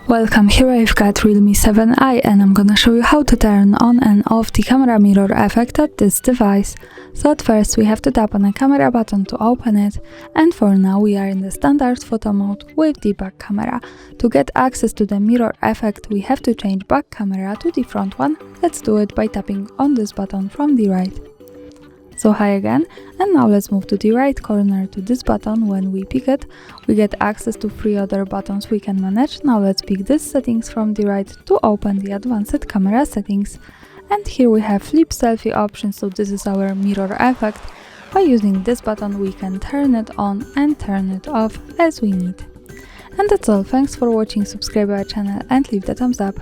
Welcome, here I've got Realme 7i and I'm gonna show you how to turn on and off the camera mirror effect at this device. So at first we have to tap on the camera button to open it, and for now we are in the standard photo mode with the back camera. To get access to the mirror effect we have to change back camera to the front one. Let's do it by tapping on this button from the right. So hi again, and now let's move to the right corner to this button. When we pick it, we get access to 3 other buttons we can manage. Now let's pick this settings from the right to open the advanced camera settings. And here we have flip selfie option, so this is our mirror effect. By using this button we can turn it on and turn it off as we need. And that's all, thanks for watching, subscribe our channel and leave the thumbs up.